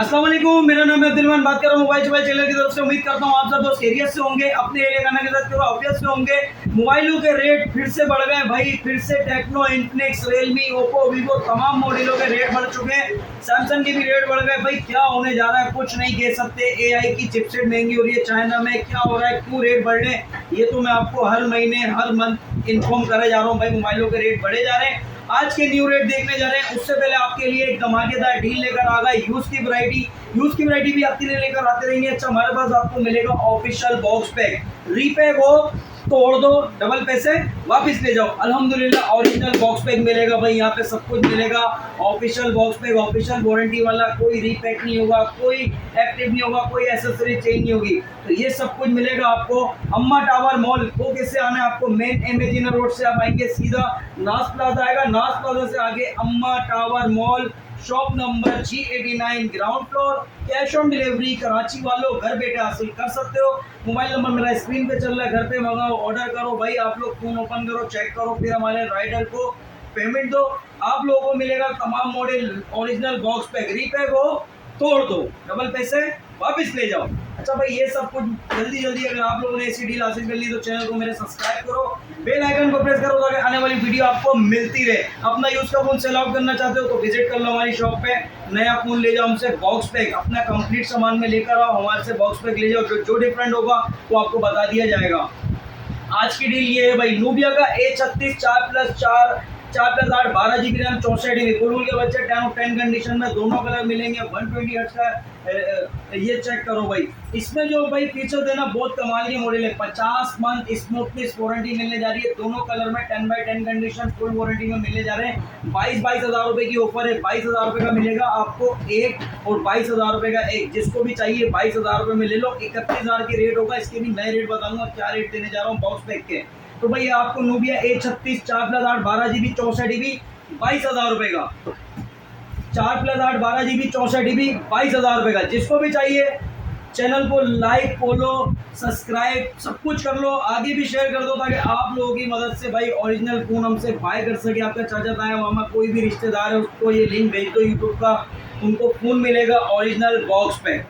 अस्सलाम वालेकुम, मेरा नाम है अब्दुलरहमान, बात कर रहा हूँ मोबाइल चैनल की तरफ से। उम्मीद करता हूँ आप सब दोस्त खैरियत से होंगे, अपने एरिया खाना के साथ पूरा ऑब्वियस से होंगे। मोबाइलों के रेट फिर से बढ़ गए भाई, फिर से Tecno, Infinix, Realme, Oppo, Vivo तमाम मॉडलों के रेट बढ़ चुके हैं। सैमसंग के भी रेट बढ़ गए भाई। क्या होने जा रहा है कुछ नहीं कह सकते। एआई की चिपसेट महंगी हो रही है चाइना में, क्या हो रहा है, क्यों रेट बढ़ रहे हैं, ये तो मैं आपको हर महीने हर मंथ इन्फॉर्म करे जा रहा हूँ भाई। मोबाइलों के रेट बढ़े जा रहे हैं। आज के न्यू रेट देखने जा रहे हैं, उससे पहले आपके लिए एक धमाकेदार डील लेकर आ गए। यूज की वैरायटी भी आपके लिए लेकर आते रहेंगे। अच्छा, हमारे पास आपको मिलेगा ऑफिशियल बॉक्स पैक। रीपैक हो तोड़ दो, डबल पैसे वापस ले जाओ। अल्हम्दुलिल्लाह ओरिजिनल बॉक्स पैक मिलेगा भाई, यहाँ पे सब कुछ मिलेगा। Official box pack, official warranty वाला, कोई रीपैक नहीं होगा, कोई एक्टिव नहीं होगा, कोई एसेसरी चेंज नहीं होगी। तो ये सब कुछ मिलेगा आपको अम्मा टावर मॉल। वो कैसे आना है आपको, मेन एमेजिना रोड से आप आएंगे, सीधा नाज प्लाजा आएगा, नाज प्लाजा से आगे अम्मा tower mall, shop number G89, ground floor. Cash on delivery Karachi वालों घर बैठे हासिल कर सकते हो। मोबाइल नंबर मेरा स्क्रीन पे चल रहा है, घर पे मंगाओ, ऑर्डर करो भाई। आप लोग फोन ओपन करो, चेक करो, फिर हमारे राइडर को पेमेंट दो। आप लोगों को मिलेगा तमाम model original box pack. Repack हो तोड़ दो, डबल पैसे वापस ले जाओ। अच्छा भाई, ये सब कुछ जल्दी अगर आप लोगों ने ऐसी डील हासिल कर ली तो चैनल को मेरे सब्सक्राइब करो, बेल आइकन को प्रेस करो ताकि आने वाली वीडियो आपको मिलती रहे। अपना यूज का फोन सेल आउट करना चाहते हो तो विजिट कर लो हमारी शॉप पे, नया फोन ले जाओ हमसे बॉक्स पैक, अपना कंप्लीट सामान में लेकर आओ, हमारे से बॉक्स पैक ले जाओ। जो डिफरेंट होगा वो आपको बता दिया जाएगा। आज की डील ये है भाई, नूबिया का A36 4+8 12 GB रैम 64 GB बुलबुल के बच्चे 10 ऑफ 10 कंडीशन में, दोनों कलर मिलेंगे। 120 हर्ट्ज का ये चेक करो भाई। इसमें जो भाई फीचर देना बहुत कमाल के मॉडल है। 50 मंथ स्मूथनेस वारंटी मिलने जा रही है, दोनों कलर में 10x10 कंडीशन फुल वारंटी में मिलने जा रहे हैं। 22,000 रुपए की ऑफर है। 22,000 रुपए का मिलेगा आपको एक, और 22,000 रुपए का एक। जिसको भी चाहिए 22,000 रुपए में ले लो। 31,000 के रेट होगा, इसके भी नए रेट बताऊंगा क्या रेट देने जा रहा हूँ बॉक्स पैक के। तो भाई आपको नूबिया A36 4+8 12 GB 64 GB 22,000 रुपए का। 4+8 12 GB 64 GB 22,000 रुपए का। जिसको भी चाहिए चैनल को लाइक, फॉलो, सब्सक्राइब सब कुछ कर लो, आगे भी शेयर कर दो ताकि आप लोगों की मदद से भाई ओरिजिनल फोन हमसे बाय कर सके। आपका चाचा ताया मामा कोई भी रिश्तेदार है, उसको ये लिंक भेज दो यूट्यूब का, उनको फोन मिलेगा ओरिजिनल बॉक्स पैक।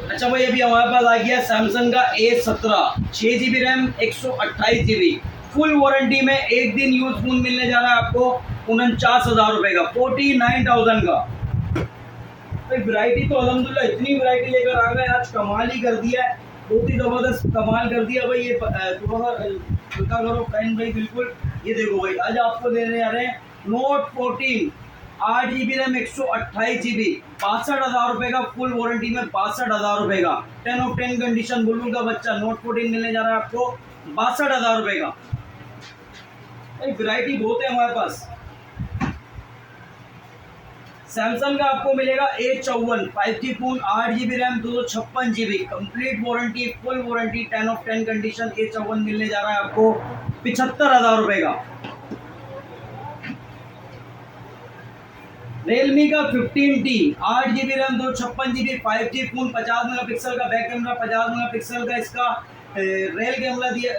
अच्छा भाई, अभी हमारे पास आ गया सैमसंग का A17 6 GB RAM 128 GB full warranty में। एक दिन यूज फोन मिलने जा रहा है आपको 49,000 रुपए का, 49,000 का। भाई वैरायटी तो अल्हम्दुलिल्लाह इतनी वैरायटी लेकर आ गए, आज कमाल ही कर दिया है, बहुत ही जबरदस्त कमाल कर दिया भाई। ये थोड़ा सा हल्का करो फैन भाई, बिल्कुल। ये देखो भाई, आज आपको देने जा रहे हैं नोट 14 8 GB रैम 128 GB 62,000 रुपए का फुल वारंटी में, 62,000 रुपए का। 10 ऑफ 10 कंडीशन बुलबुल का बच्चा नोट 14 मिलने जा रहा है आपको 62,000 रुपए का। वैरायटी बहुत है हमारे पास। सैमसंग का आपको मिलेगा A54 5G phone 8 GB RAM 256 GB complete warranty, full warranty, 10 of 10 condition. A54 मिलने जा रहा है आपको 75,000 रुपए का। रियलमी का 15T 8 GB RAM 256 GB 5G phone, 50 megapixel का बैक कैमरा, 50 मेगापिक्सल का इसका रेल कैमरा दिया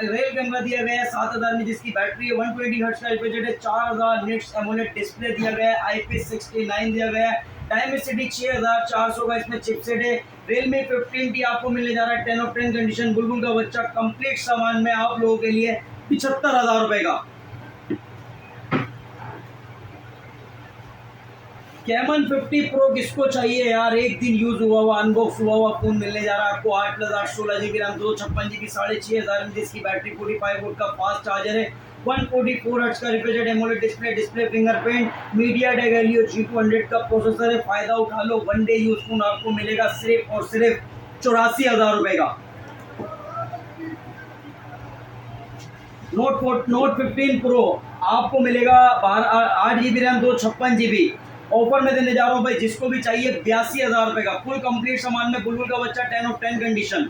गया है 7,000 में, जिसकी बैटरी है। 120 हर्ट्ज का रिफ्रेश रेट है, 4,000 निट्स एमोलेड डिस्प्ले दिया गया है, IP69 दिया गया है, डायमेंसिटी 6400 का इसमें चिपसेट है। रियलमी 15T आपको मिलने जा रहा है 10 ऑफ 10 कंडीशन बुलबुल का बच्चा कंप्लीट सामान में आप लोगों के लिए 75,000 रुपए का। कैमन 50 प्रो किसको चाहिए यार, एक दिन यूज हुआ हुआ अनबॉक्स हुआ हुआ फोन मिलने जा रहा है आपको 8+8 16 GB रैम 256 GB 6,500 में, जिसकी बैटरी 45 वोल्ट का फास्ट चार्जर है। 144 हर्ट्ज का refresh rate, AMOLED display fingerprint, MediaTek Helio G200 का प्रोसेसर है। फायदा उठा लो, वन डे यूज फोन आपको मिलेगा सिर्फ और सिर्फ 84,000 रुपए का। नोट 15 प्रो आपको मिलेगा 8 GB रैम 256 GB ऑफर में देने जा रहा हूँ भाई। जिसको भी चाहिए 82,000 रुपए का फुल कंप्लीट सामान में, बुलबुल का बच्चा 10 ऑफ 10 कंडीशन।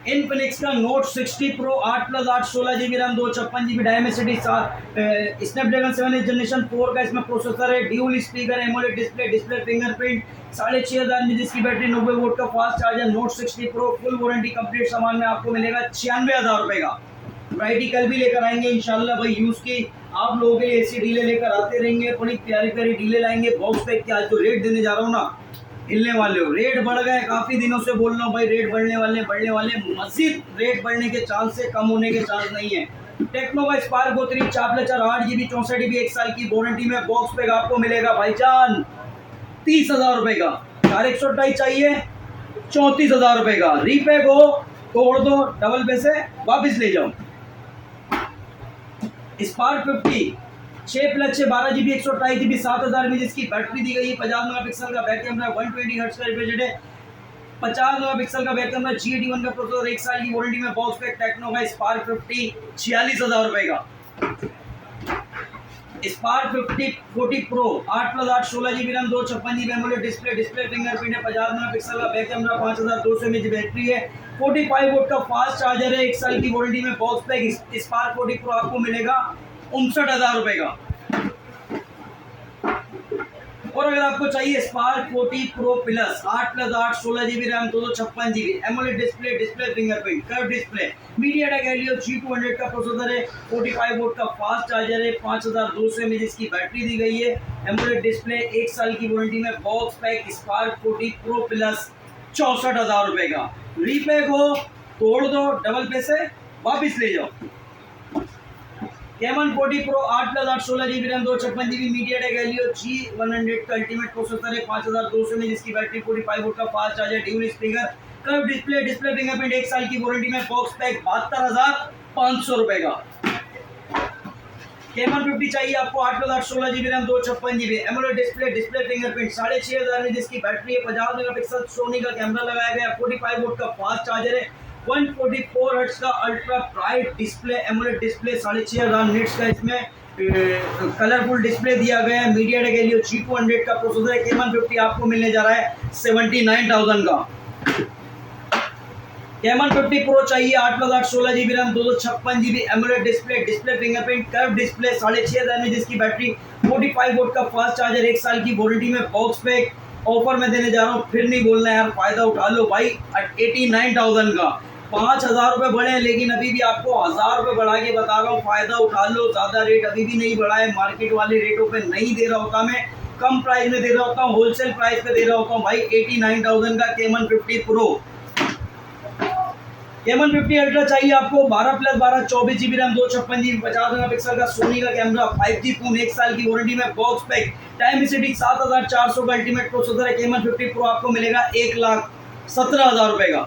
इनफिनिक्स का note 60 pro 8+8 16 GB RAM 256 GB Dimensity, Snapdragon 7 generation 4 का इसमें प्रोसेसर है। Dual speaker, AMOLED display fingerprint, 6,500 में, जिसकी बैटरी 90 वोल्ट का fast charger. Note 60 pro full warranty complete सामान में आपको मिलेगा 96,000 रुपए का। वैरायटी कल भी लेकर आएंगे इंशाल्लाह भाई यूज की। आप लोगों के लिए ऐसी डीलें लेकर आते रहेंगे, बड़ी प्यारी प्यारी डीलें लाएंगे। बॉक्स पैक के आज जो रेट देने जा रहा हूँ ना, हिलने वाले हो। रेट बढ़ गए, काफ़ी दिनों से बोल रहा हूँ भाई, रेट बढ़ने वाले। मजीद रेट बढ़ने के चांस है, कम होने के चांस नहीं है। टेक्नो का स्पार्क 3 4 8 GB 64 GB 1 साल की वारंटी में बॉक्स पैक आपको मिलेगा भाईजान 30,000 रुपये का। 428 चाहिए 34,000 रुपये का। रीपैक हो तोड़ दो, डबल पैसे वापस ले जाओ। स्पार्क 50 6+6 12 GB 128 GB 7,000 में जिसकी बैटरी दी गई है। 50 मेगापिक्सल का बैक कैमरा, 120 हर्ट्ज का रिफ्रेश रेट है। 50 मेगापिक्सल का बैक कैमरा, GT1 का प्रोसेसर, 1 साल की वारंटी में बॉक्स पैक। टेक्नो का स्पार्क 50 46,000 रुपये का। Spark 40 pro 8+8 16 GB RAM 256 GB AMOLED display fingerprint है। 50 मेगापिक्सल का बैक कैमरा, 5200 mAh बैटरी है। 45 वोल्ट का फास्ट चार्जर है। 1 साल की वारंटी में बॉक्स पैक। स्पार्क 40 प्रो आपको मिलेगा 59,000 रुपये का। और अगर आपको चाहिए spark 40 pro plus 8+8 16 GB RAM 256 GB AMOLED display fingerprint curve display, MediaTek Helio G200 का प्रोसेसर है। 45 वोल्ट का फास्ट चार्जर है। 5200 mAh की बैटरी दी गई है। एमोलेड डिस्प्ले, 1 साल की वारंटी में box pack. Spark 40 pro plus 64,000 रुपये का। रीपैक हो तोड़ दो, डबल पैसे वापिस ले जाओ। Camon 40 pro 8+8 16 GB RAM 256 GB MediaTek Helio G100 का अल्टीमेट प्रोसेसर है। 5200 में जिसकी बैटरी, 45 वोल्ट का fast charger, dual speaker, curve display fingerprint, 1 साल की वारंटी में बॉक्स पैक 72,500 रुपये का। कैमन 50 चाहिए आपको 8+8 16 GB RAM 256 GB AMOLED display fingerprint, 6,500 में जिसकी बैटरी है। 50 मेगापिक्सल सोनी का कैमरा लगाया गया। 45 वोल्ट का फास्ट चार्जर है। 144 हर्ट्ज का ultra bright display AMOLED display, 6,500 nits का इसमें कलरफुल डिस्प्ले दिया गया है। मीडियाटेक हेलियो G200 का प्रोसेसर है। कैमन 50 आपको मिलने जा रहा है 79,000 का। कैमन 50 प्रो चाहिए 8+8 16 GB RAM 256 GB AMOLED display fingerprint, curve display, 6,500 में जिसकी बैटरी, 45 वोल्ट का फास्ट चार्जर, 1 साल की वारंटी में बॉक्स पैक। ऑफर में देने जा रहा हूँ, फिर नहीं बोलना यार, फायदा उठा लो भाई। 89,000 का। 5,000 रुपये बढ़े हैं, लेकिन अभी भी आपको 1,000 रुपये बढ़ा के बता रहा हूँ, फायदा उठा लो। ज़्यादा रेट अभी भी नहीं बढ़ा है, मार्केट वाले रेटों पे नहीं दे रहा होता, मैं कम प्राइस में दे रहा होता हूँ, होलसेल प्राइस पे दे रहा होता हूँ भाई। 89,000 का कैमन 50 प्रो। कैमन 50 अल्ट्रा चाहिए आपको 12+12 24 GB रैम 256 GB 50 मेगापिक्सल का सोनी का कैमरा, 5G फोन, 1 साल की वारंटी में बॉक्स पैक। टाइमेसिटी 7,400 का अल्टीमेट प्रोसेसर है। कैमन 50 प्रो आपको मिलेगा 1,17,000 रुपये का।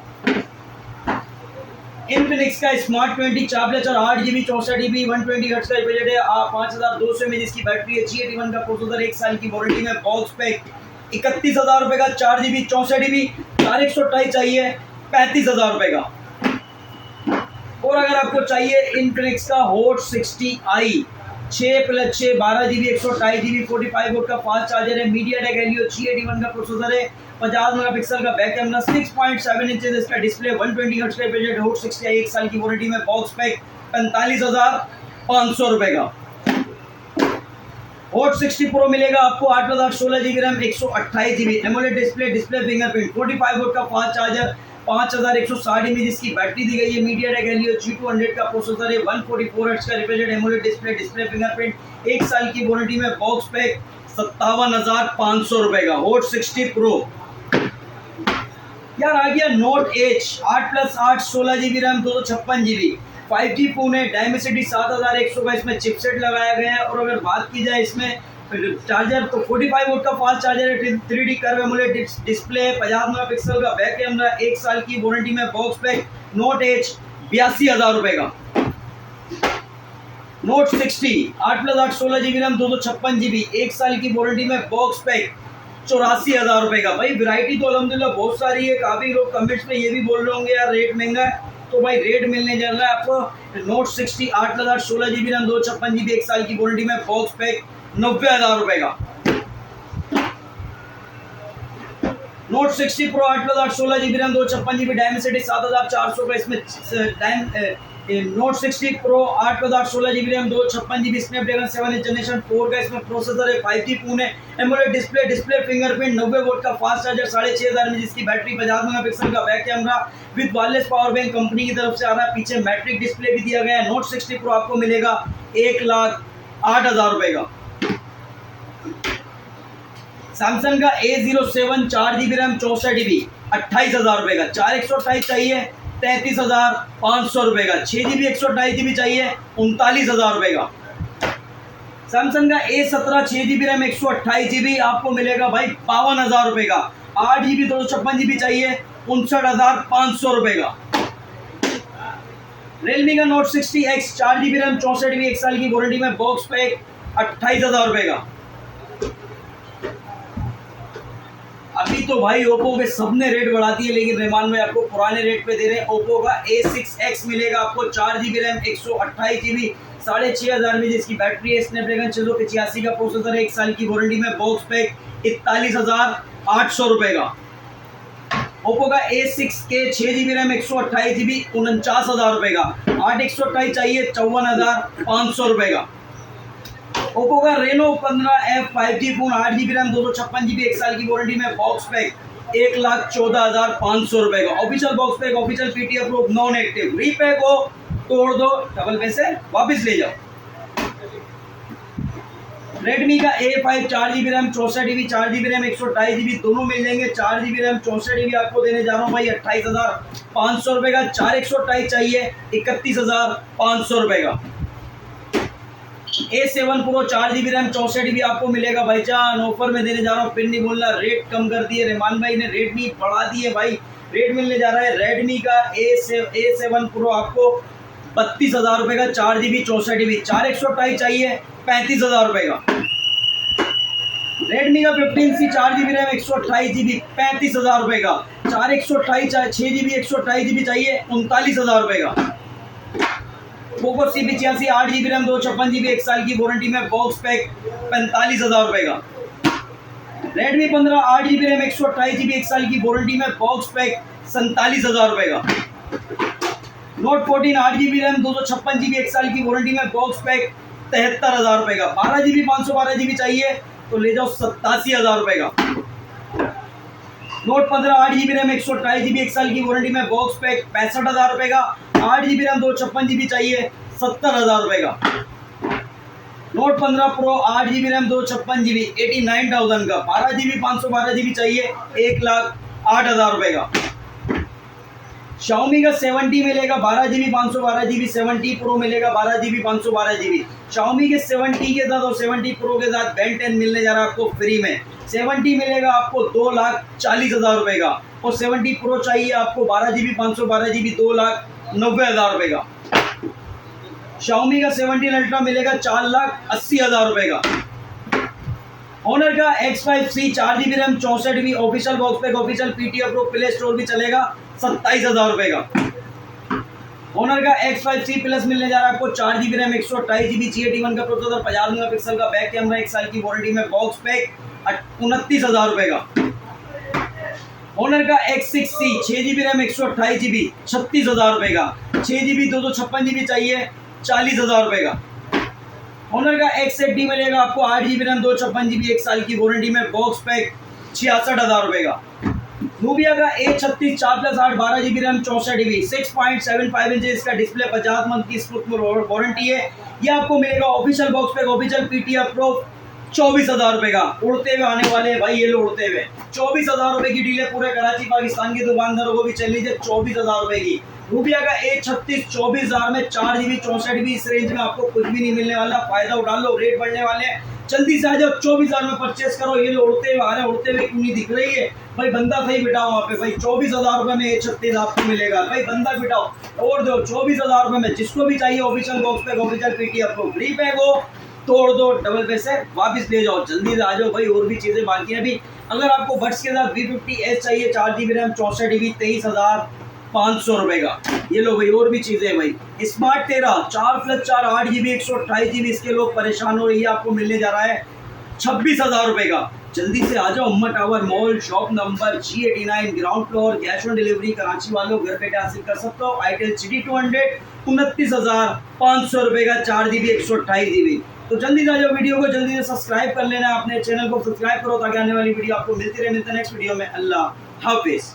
इनफिनिक्स का स्मार्ट 20 4+4 8 GB 64 GB 120 हर्ट्ज का बजट है। 5200 में जिसकी बैटरी है। G81 का प्रोसेसर, 1 साल की वारंटी में बॉक्स पैक। 31,000 रुपये का। 4 GB 64 GB 428 चाहिए 35,000 रुपये का। और अगर आपको चाहिए इनफिनिक्स का hot 60i 6+6 12 GB 128 GB 45 volt का फास्ट चार्जर है। मीडियाटेक हेलियो G81 का प्रोसेसर है। 50 मेगापिक्सल का बैक कैमरा, 6.7 इंचेस इसका डिस्प्ले, 120 हर्ट्ज का बजट, हॉट 60i 1 साल की वारंटी में बॉक्स पैक 45,500 रुपये का। हॉट 60 प्रो मिलेगा आपको 8+8 16 GB RAM 128 GB AMOLED display fingerprint, 45 volt का फास्ट चार्जर, 5,160 mAh जिसकी बैटरी दी गई है। मीडियाटेक हेलियो G200 का प्रोसेसर है। 144 हर्ट्ज का रिफ्रेश एमोलेड डिस्प्ले फिंगरप्रिंट, 1 साल की वारंटी में बॉक्स पैक 57,500 रुपये का। Hot 60 pro. यार आ गया naught h 8+8 16 GB RAM 256 GB 5G phone है। डायमेंसिटी 7,100 का इसमें चिपसेट लगाया गया है। और अगर बात की जाए इसमें चार्जर तो 45 वोल्ट का फास्ट चार्जर है। 3D curve AMOLED display, 50 megapixel का बैक कैमरा, 1 साल की वारंटी में बॉक्स पैक। नोट एच 82,000 रुपये का। नोट 60 8+8 16 GB रैम 256 GB 1 साल की वारंटी में बॉक्स पैक 84,000 रुपये का। भाई वैरायटी तो अल्हम्दुलिल्लाह बहुत सारी है। काफ़ी लोग कमेंट्स में ये भी बोल रहे होंगे यार रेट महंगा है, तो भाई रेट मिलने जा रहा है आपको। नोट 60 8+8 16 GB रैम 256 GB 1 साल की वारंटी में बॉक्स पैक 90,000 रुपये का। Note 60 pro 8+8 16 GB RAM 256 GB Dimensity 7,400 का इसमें note 60 pro 8+8 16 GB RAM 256 GB Snapdragon 7 generation 4 का इसमें प्रोसेसर है। 5G फोन है। एमोलेड डिस्प्ले फिंगरप्रिंट, 90 वोल्ट का फास्ट चार्जर, 6,500 में जिसकी बैटरी, 50 मेगापिक्सल का back camera with wireless power bank company की तरफ से आ रहा है। पीछे मैट्रिक डिस्प्ले भी दिया गया है। नोट 60 प्रो आपको मिलेगा 1,00,000 8,000 रुपए का। सैमसंग का A07 4 GB रैम 64 GB 28,000 रुपए का। 4128 चाहिए 33,500 रुपए का। 6 GB 128 GB चाहिए 39,000 रुपए का। सैमसंग का A17 6 GB रैम 128 GB आपको मिलेगा भाई 52,000 रुपए का। 8 GB 256 GB चाहिए 59,500 रुपए का। Realme का Note 60X 4 GB RAM 64 GB 1 साल की वारंटी में बॉक्स पैक 28,000 रुपए का। अभी तो भाई ओप्पो के सबने रेट बढ़ा दिए, लेकिन रेमान में आपको पुराने रेट पे दे रहे हैं। ओप्पो का A6X मिलेगा आपको 4 GB रैम 128 GB 6,500 में, जिसकी बैटरी है स्नैपड्रैगन 685 का प्रोसेसर है 1 साल की वारंटी में बॉक्स पैक 41,800 रुपए का। ओप्पो का A6K 6 GB रैम 128 GB 49,000 रुपए का। 8 128 चाहिए 54,500 रुपए का। ओप्पो का Reno 15F 5G phone 8 GB RAM 256 GB 1 साल की वारंटी में बॉक्स पैक 1,14,500 रुपए का। Official box pack, official PT approve, non active. Repack हो तोड़ दो, डबल पैसे वापस ले जाओ। रेडमी का A5 4 GB RAM 64 GB 4 GB RAM 128 GB दोनों मिल जाएंगे। 4 GB रैम 64 GB आपको देने जा रहा हूँ भाई 28,500 रुपए का। 4 128 चाहिए 31,500 रुपए का। A7 Pro 4 GB RAM 64 GB आपको मिलेगा भाईजान, ऑफर में देने जा रहा हूँ। पिन नहीं बोलना, रेट कम कर दिए रेमान भाई ने, रेट नहीं बढ़ा दिए भाई। रेट मिलने जा रहा है रेडमी का A7 Pro आपको 32,000 रुपए का। 4 GB 64 GB 4 128 चाहिए 35,000 रुपए का। रेडमी का 15C 4 GB रैम 128 GB 35,000 रुपए का। 4 128 6 GB 128 GB चाहिए 39,000 रुपए का। Poco CP86 8 GB RAM 256 GB 1 साल की वारंटी में बॉक्स पैक 45,000 रुपए का। रेडमी 15 8 GB रैम 128 GB 1 साल की वारंटी में बॉक्स पैक 47,000 रुपए का। नोट 14 8 GB रैम 256 GB 1 साल की वारंटी में बॉक्स पैक 73,000 रुपए का। 12 GB 512 GB चाहिए तो ले जाओ 87,000 रुपए का। नोट 15 8 GB रैम 128 GB 1 साल की वारंटी में बॉक्स पैक 65,000 रुपए का। 8 GB रैम 256 GB चाहिए 70,000 रुपए का। Note 15 pro 8 GB RAM 256 GB 89,000 का। 12 GB 512 GB चाहिए 1,08,000 रुपए का। Xiaomi का 70 मिलेगा 12 GB 512 GB 70 प्रो मिलेगा 12 GB 512 GB। Xiaomi के 70 के साथ और 70 प्रो के साथ Ben 10 मिलने जा रहा है आपको फ्री में। 70 मिलेगा आपको 2,40,000 रुपए का, और 70 प्रो चाहिए आपको 12 GB 512 GB 2,90,000 रुपए का। Xiaomi का 17 अल्ट्रा मिलेगा 4,80,000 रुपए का। Honor का X5C 4 GB RAM 64 GB official box pack, official PT approve, play store भी चलेगा 27,000 रुपए का। Honor का X5C प्लस मिलने जा रहा है आपको 4 GB रैम 128 GB G81 का प्रोसेसर, 50 मेगापिक्सल का बैक कैमरा, 1 साल की वारंटी में बॉक्स पैक 29,000 रुपए का। Honor का X6C 6 GB रैम 128 GB 36,000 रुपए का। 6 GB 256 GB चाहिए 40,000 रुपए का। Honor का X8D मिलेगा आपको 8 GB रैम 256 GB 1 साल की वारंटी में बॉक्स पैक 66,000 रुपए का। Nubia का A36 4+8 12 GB RAM 64 GB 6.75 inch इसका डिस्प्ले, 50 मंथ की स्मूथ वारंटी है। ये आपको मिलेगा official box pack, official PT approve 24,000 रुपए का। उड़ते हुए आने वाले हैं भाई ये लो, उड़ते हुए 24,000 रुपए की डील है। पूरे कराची पाकिस्तान के दुकानदारों को भी चल लीजिए 24,000 रुपए की। Nubia का A36 24,000 में 4 GB 64 GB इस रेंज में आपको कुछ भी नहीं मिलने वाला। फायदा उठा लो, रेट बढ़ने वाले हैं, जल्दी से आ जाओ 24,000 में परचेस करो। ये लो उड़ते हुए आ रहे हैं, उड़ते हुए क्यों नहीं दिख रही है भाई, बंदा सही बिठाओ वहाँ पे भाई। 24,000 रुपए में A36 आपको मिलेगा भाई, बंदा बिठाओ और दो 24,000 रुपए में। जिसको भी चाहिए official box pack, official PT approve, free pack हो तोड़ दो, डबल पैसे वापस ले जाओ, जल्दी से आ जाओ भाई। और भी चीजें बाकी हैं अभी। अगर आपको बड्स के साथ V50s चाहिए 4 GB रैम 64 GB 23,500 रुपए का। ये लो भाई और भी चीजें हैं भाई। स्मार्ट 13 4+4 8 GB 128 GB इसके लोग परेशान हो रही है, आपको मिलने जा रहा है 26,000 रुपए का। जल्दी से आ जाओ। Umma tower mall, shop number G89 ground floor. Cash on delivery Karachi वालों घर बैठे हासिल कर सकते हो। आईटेल GT 200 29,500 रुपए का 4 GB 128 GB। तो जल्दी से आ जाओ, वीडियो को जल्दी से सब्सक्राइब कर लेना, अपने चैनल को सब्सक्राइब करो ताकि आने वाली वीडियो आपको मिलती रहे। मिलते हैं नेक्स्ट वीडियो में। अल्लाह हाफिज।